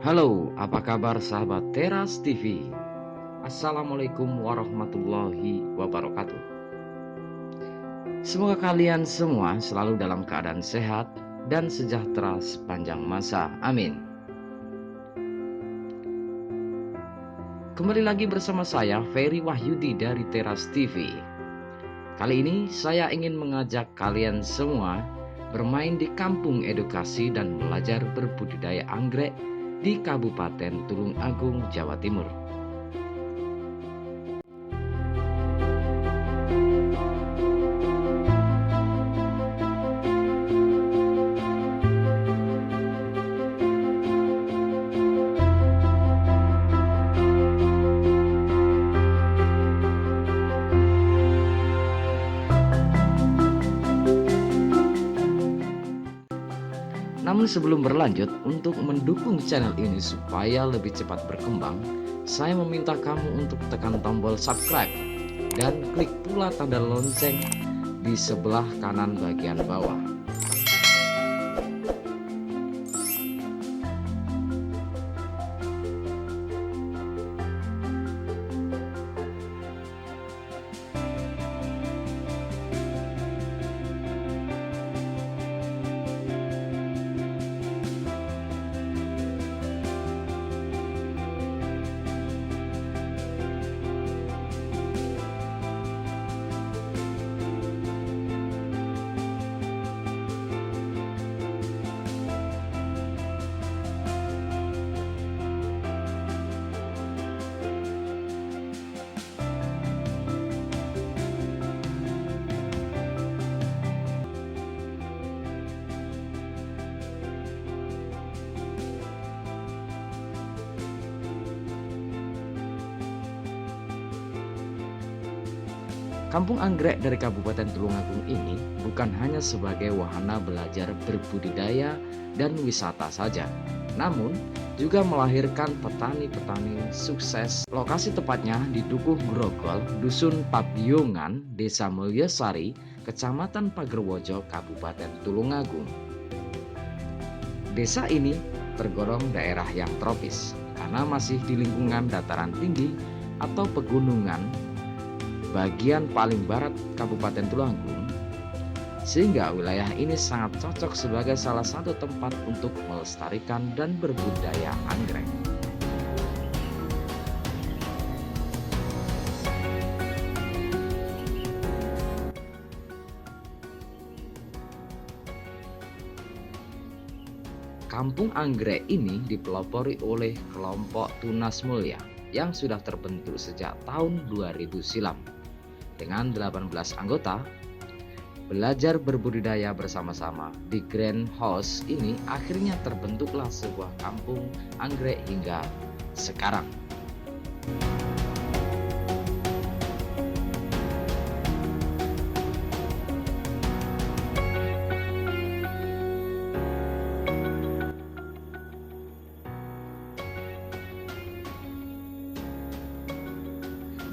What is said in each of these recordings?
Halo, apa kabar sahabat Teras TV? Assalamualaikum warahmatullahi wabarakatuh. Semoga kalian semua selalu dalam keadaan sehat dan sejahtera sepanjang masa. Amin. Kembali lagi bersama saya, Ferry Wahyudi dari Teras TV. Kali ini saya ingin mengajak kalian semua bermain di kampung edukasi dan belajar berbudidaya anggrek di Kabupaten Tulung Agung, Jawa Timur. Namun sebelum berlanjut, untuk mendukung channel ini supaya lebih cepat berkembang, saya meminta kamu untuk tekan tombol subscribe dan klik pula tanda lonceng di sebelah kanan bagian bawah. Kampung anggrek dari Kabupaten Tulungagung ini bukan hanya sebagai wahana belajar berbudidaya dan wisata saja, namun juga melahirkan petani-petani sukses. Lokasi tepatnya di Dukuh Grogol, Dusun Papyongan, Desa Mulyasari, Kecamatan Pagerwojo, Kabupaten Tulungagung. Desa ini tergolong daerah yang tropis karena masih di lingkungan dataran tinggi atau pegunungan bagian paling barat Kabupaten Tulungagung, sehingga wilayah ini sangat cocok sebagai salah satu tempat untuk melestarikan dan berbudidaya anggrek. Kampung anggrek ini dipelopori oleh kelompok Tunas Mulya yang sudah terbentuk sejak tahun 2000 silam. Dengan 18 anggota, belajar berbudidaya bersama-sama di greenhouse ini akhirnya terbentuklah sebuah kampung anggrek hingga sekarang.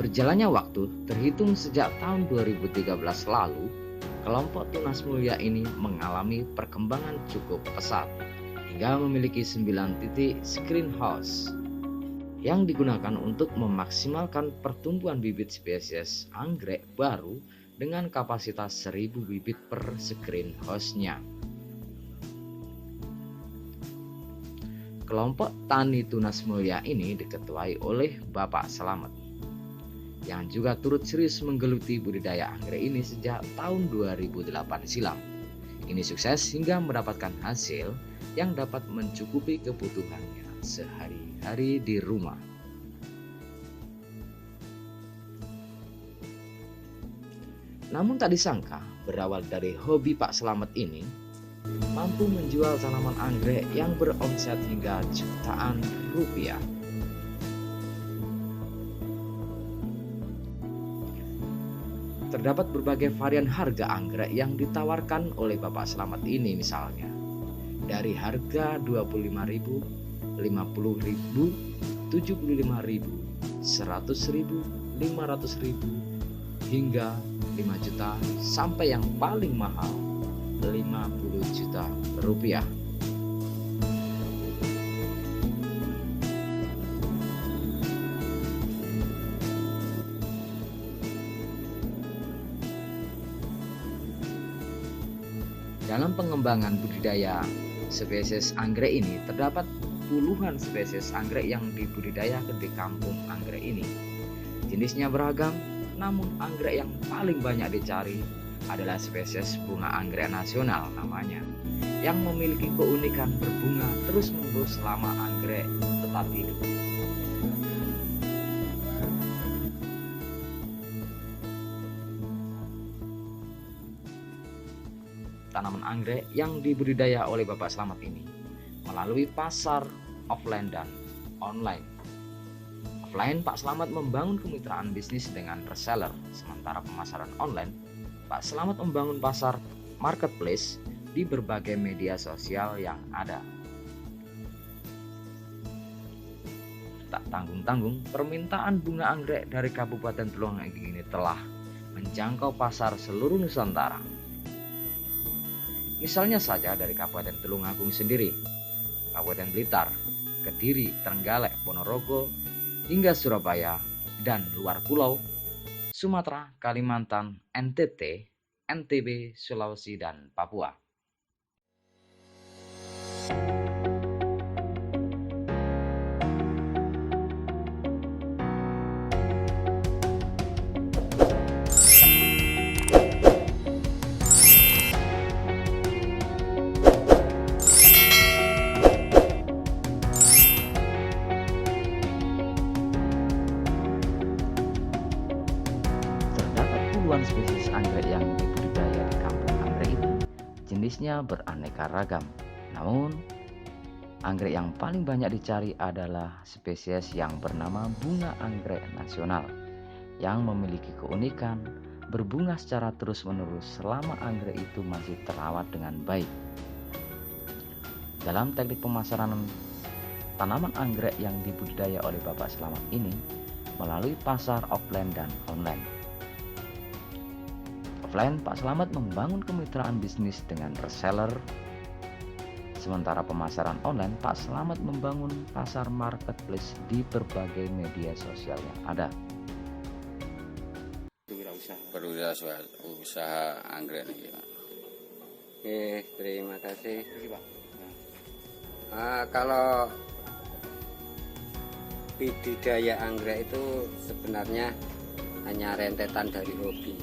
Berjalannya waktu, terhitung sejak tahun 2013 lalu, kelompok Tunas Mulya ini mengalami perkembangan cukup pesat hingga memiliki 9 titik screenhouse yang digunakan untuk memaksimalkan pertumbuhan bibit spesies anggrek baru dengan kapasitas 1000 bibit per screenhouse-nya. Kelompok Tani Tunas Mulya ini diketuai oleh Bapak Slamet, yang juga turut serius menggeluti budidaya anggrek ini sejak tahun 2008 silam. Ini sukses hingga mendapatkan hasil yang dapat mencukupi kebutuhannya sehari-hari di rumah. Namun tak disangka, berawal dari hobi Pak Slamet ini, mampu menjual tanaman anggrek yang beromset hingga jutaan rupiah. Terdapat berbagai varian harga anggrek yang ditawarkan oleh Bapak Slamet ini, misalnya dari harga 25.000, 50.000, 75.000, 100.000, 500.000 hingga 5 juta sampai yang paling mahal 50 juta rupiah. Dalam pengembangan budidaya spesies anggrek ini terdapat puluhan spesies anggrek yang dibudidayakan di kampung anggrek ini. Jenisnya beragam, namun anggrek yang paling banyak dicari adalah spesies bunga anggrek nasional namanya, yang memiliki keunikan berbunga terus-menerus selama anggrek tetap hidup. Tanaman anggrek yang dibudidaya oleh Bapak Slamet ini melalui pasar offline dan online. Offline, Pak Slamet membangun kemitraan bisnis dengan reseller, sementara pemasaran online, Pak Slamet membangun pasar marketplace di berbagai media sosial yang ada. Tak tanggung-tanggung, permintaan bunga anggrek dari Kabupaten Tulungagung ini telah menjangkau pasar seluruh Nusantara. Misalnya saja dari Kabupaten Tulungagung sendiri, Kabupaten Blitar, Kediri, Trenggalek, Ponorogo, hingga Surabaya dan luar pulau, Sumatera, Kalimantan, NTT, NTB, Sulawesi, dan Papua. Puluhan spesies anggrek yang dibudidaya di kampung anggrek ini jenisnya beraneka ragam. Namun, anggrek yang paling banyak dicari adalah spesies yang bernama bunga anggrek nasional, yang memiliki keunikan berbunga secara terus-menerus selama anggrek itu masih terawat dengan baik. Dalam teknik pemasaran tanaman anggrek yang dibudidaya oleh Bapak Slamet ini melalui pasar offline dan online. Offline, Pak Slamet membangun kemitraan bisnis dengan reseller, sementara pemasaran online, Pak Slamet membangun pasar marketplace di berbagai media sosial yang ada. Usaha anggrek ini, Pak. Oke, terima kasih. Kalau budidaya anggrek itu sebenarnya hanya rentetan dari hobi.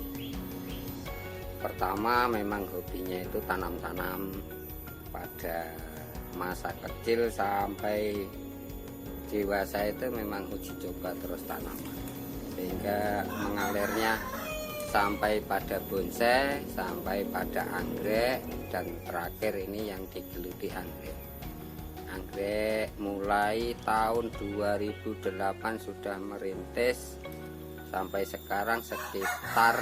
Pertama, memang hobinya itu tanam-tanam pada masa kecil sampai dewasa itu memang uji coba terus tanaman, sehingga mengalirnya sampai pada bonsai, sampai pada anggrek, dan terakhir ini yang digeluti anggrek. Anggrek mulai tahun 2008 sudah merintis sampai sekarang sekitar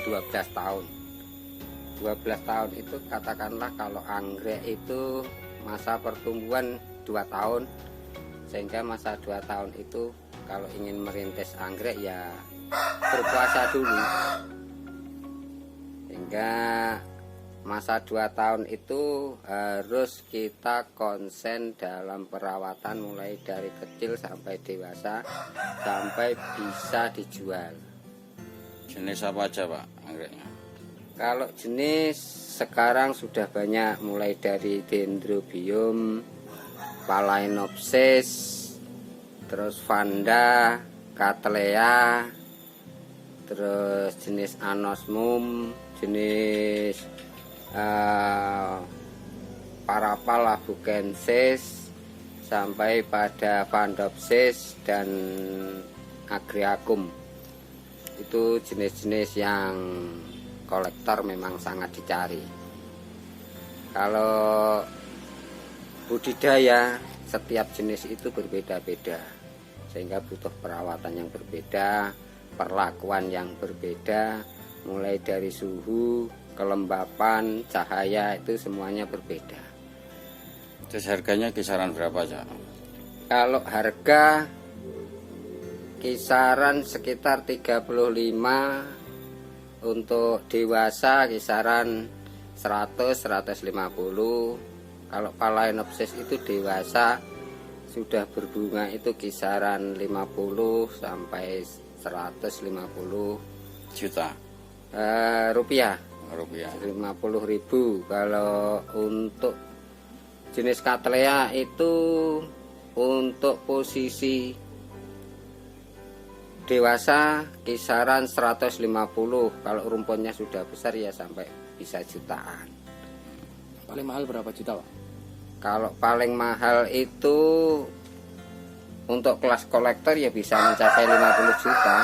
12 tahun. 12 tahun itu katakanlah kalau anggrek itu masa pertumbuhan 2 tahun, sehingga masa 2 tahun itu kalau ingin merintis anggrek ya berpuasa dulu, sehingga masa 2 tahun itu harus kita konsen dalam perawatan mulai dari kecil sampai dewasa sampai bisa dijual. Jenis apa aja, Pak, anggreknya? Kalau jenis sekarang sudah banyak, mulai dari Dendrobium, Phalaenopsis, terus Vanda, Cattleya, terus jenis Anosmum, jenis Parapal abukensis, sampai pada Vandopsis dan Agriacum. Itu jenis-jenis yang kolektor memang sangat dicari. Kalau budidaya, setiap jenis itu berbeda-beda, sehingga butuh perawatan yang berbeda, perlakuan yang berbeda, mulai dari suhu, kelembapan, cahaya, itu semuanya berbeda. Terus harganya kisaran berapa aja? Kalau harga kisaran sekitar 35, untuk dewasa kisaran 100-150. Kalau Phalaenopsis itu dewasa sudah berbunga itu kisaran 50 sampai 150 Juta? rupiah. rupiah. 50.000. Kalau untuk jenis Cattleya itu untuk posisi dewasa kisaran 150. Kalau rumputnya sudah besar ya sampai bisa jutaan. Paling mahal berapa juta, Pak? Kalau paling mahal itu untuk kelas kolektor ya bisa mencapai 50 juta.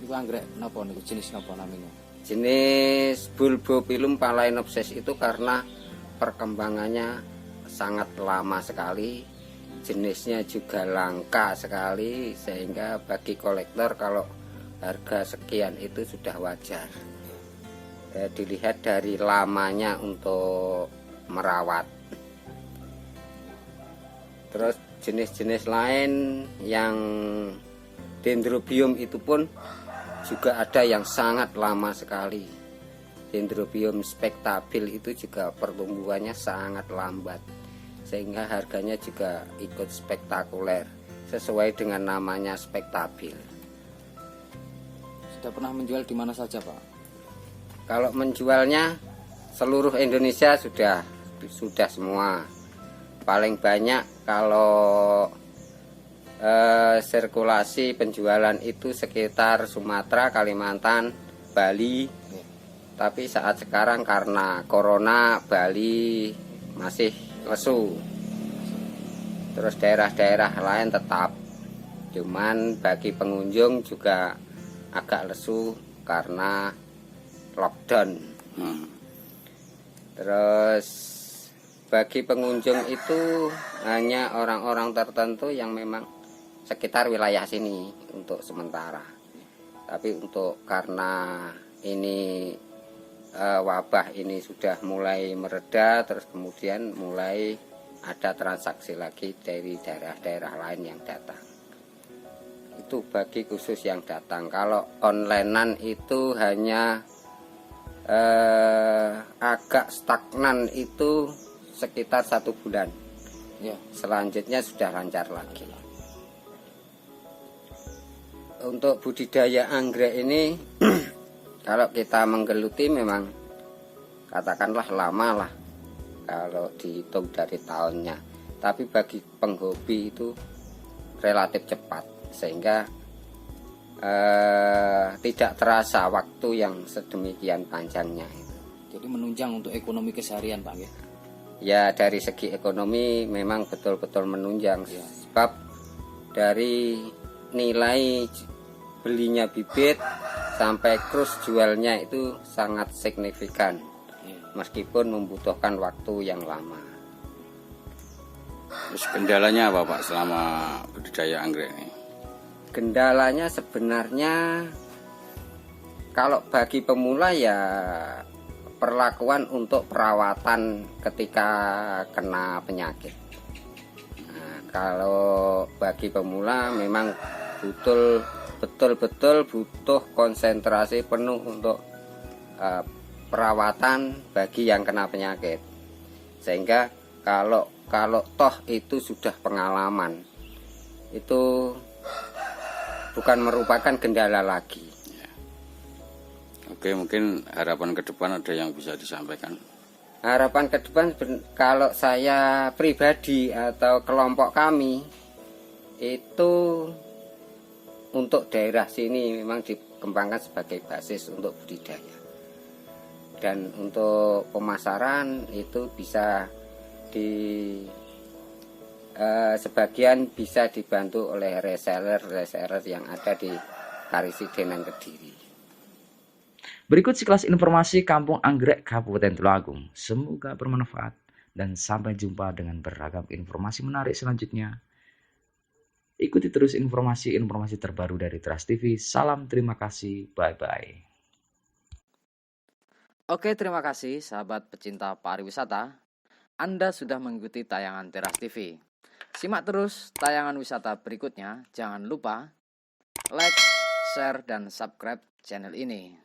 Itu anggrek napa niku, jenis napa namanya? Jenis Bulbopilum phalaenopsis itu karena perkembangannya sangat lama sekali, jenisnya juga langka sekali, sehingga bagi kolektor kalau harga sekian itu sudah wajar. Dilihat dari lamanya untuk merawat. Terus jenis-jenis lain yang Dendrobium itu pun juga ada yang sangat lama sekali. Dendrobium spektabil itu juga pertumbuhannya sangat lambat, sehingga harganya juga ikut spektakuler sesuai dengan namanya spektabil. Sudah pernah menjual di mana saja, Pak? Kalau menjualnya seluruh Indonesia sudah semua. Paling banyak kalau sirkulasi penjualan itu sekitar Sumatera, Kalimantan, Bali. Tapi saat sekarang karena corona, Bali masih lesu. Terus daerah-daerah lain tetap. Cuman bagi pengunjung juga agak lesu karena lockdown. Terus bagi pengunjung itu hanya orang-orang tertentu yang memang sekitar wilayah sini untuk sementara. Tapi untuk karena ini wabah ini sudah mulai mereda, terus kemudian mulai ada transaksi lagi dari daerah-daerah lain yang datang. Itu bagi khusus yang datang. Kalau onlinean itu hanya agak stagnan itu sekitar 1 bulan. Ya. Selanjutnya sudah lancar lagi. Untuk budidaya anggrek ini kalau kita menggeluti memang katakanlah lama lah kalau dihitung dari tahunnya. Tapi bagi penghobi itu relatif cepat, sehingga tidak terasa waktu yang sedemikian panjangnya. Jadi menunjang untuk ekonomi keseharian, Pak, ya? Ya, dari segi ekonomi memang betul-betul menunjang, Ya. sebab dari nilai belinya bibit sampai krus jualnya itu sangat signifikan, Ya. meskipun membutuhkan waktu yang lama. Terus kendalanya apa, Pak, selama budidaya anggrek ini? Kendalanya sebenarnya kalau bagi pemula ya perlakuan untuk perawatan ketika kena penyakit. Nah, kalau bagi pemula memang betul-betul butuh konsentrasi penuh untuk perawatan bagi yang kena penyakit. Sehingga kalau toh itu sudah pengalaman, itu bukan merupakan kendala lagi. Oke, mungkin harapan ke depan ada yang bisa disampaikan. Harapan ke depan kalau saya pribadi atau kelompok kami itu untuk daerah sini memang dikembangkan sebagai basis untuk budidaya. Dan untuk pemasaran itu bisa sebagian bisa dibantu oleh reseller yang ada di Karisiden dan Kediri. Berikut sekelas informasi Kampung Anggrek Kabupaten Tulungagung. Semoga bermanfaat dan sampai jumpa dengan beragam informasi menarik selanjutnya. Ikuti terus informasi-informasi terbaru dari Trust TV. Salam terima kasih. Bye-bye. Oke, terima kasih sahabat pecinta pariwisata. Anda sudah mengikuti tayangan Teras TV. Simak terus tayangan wisata berikutnya. Jangan lupa like, share, dan subscribe channel ini.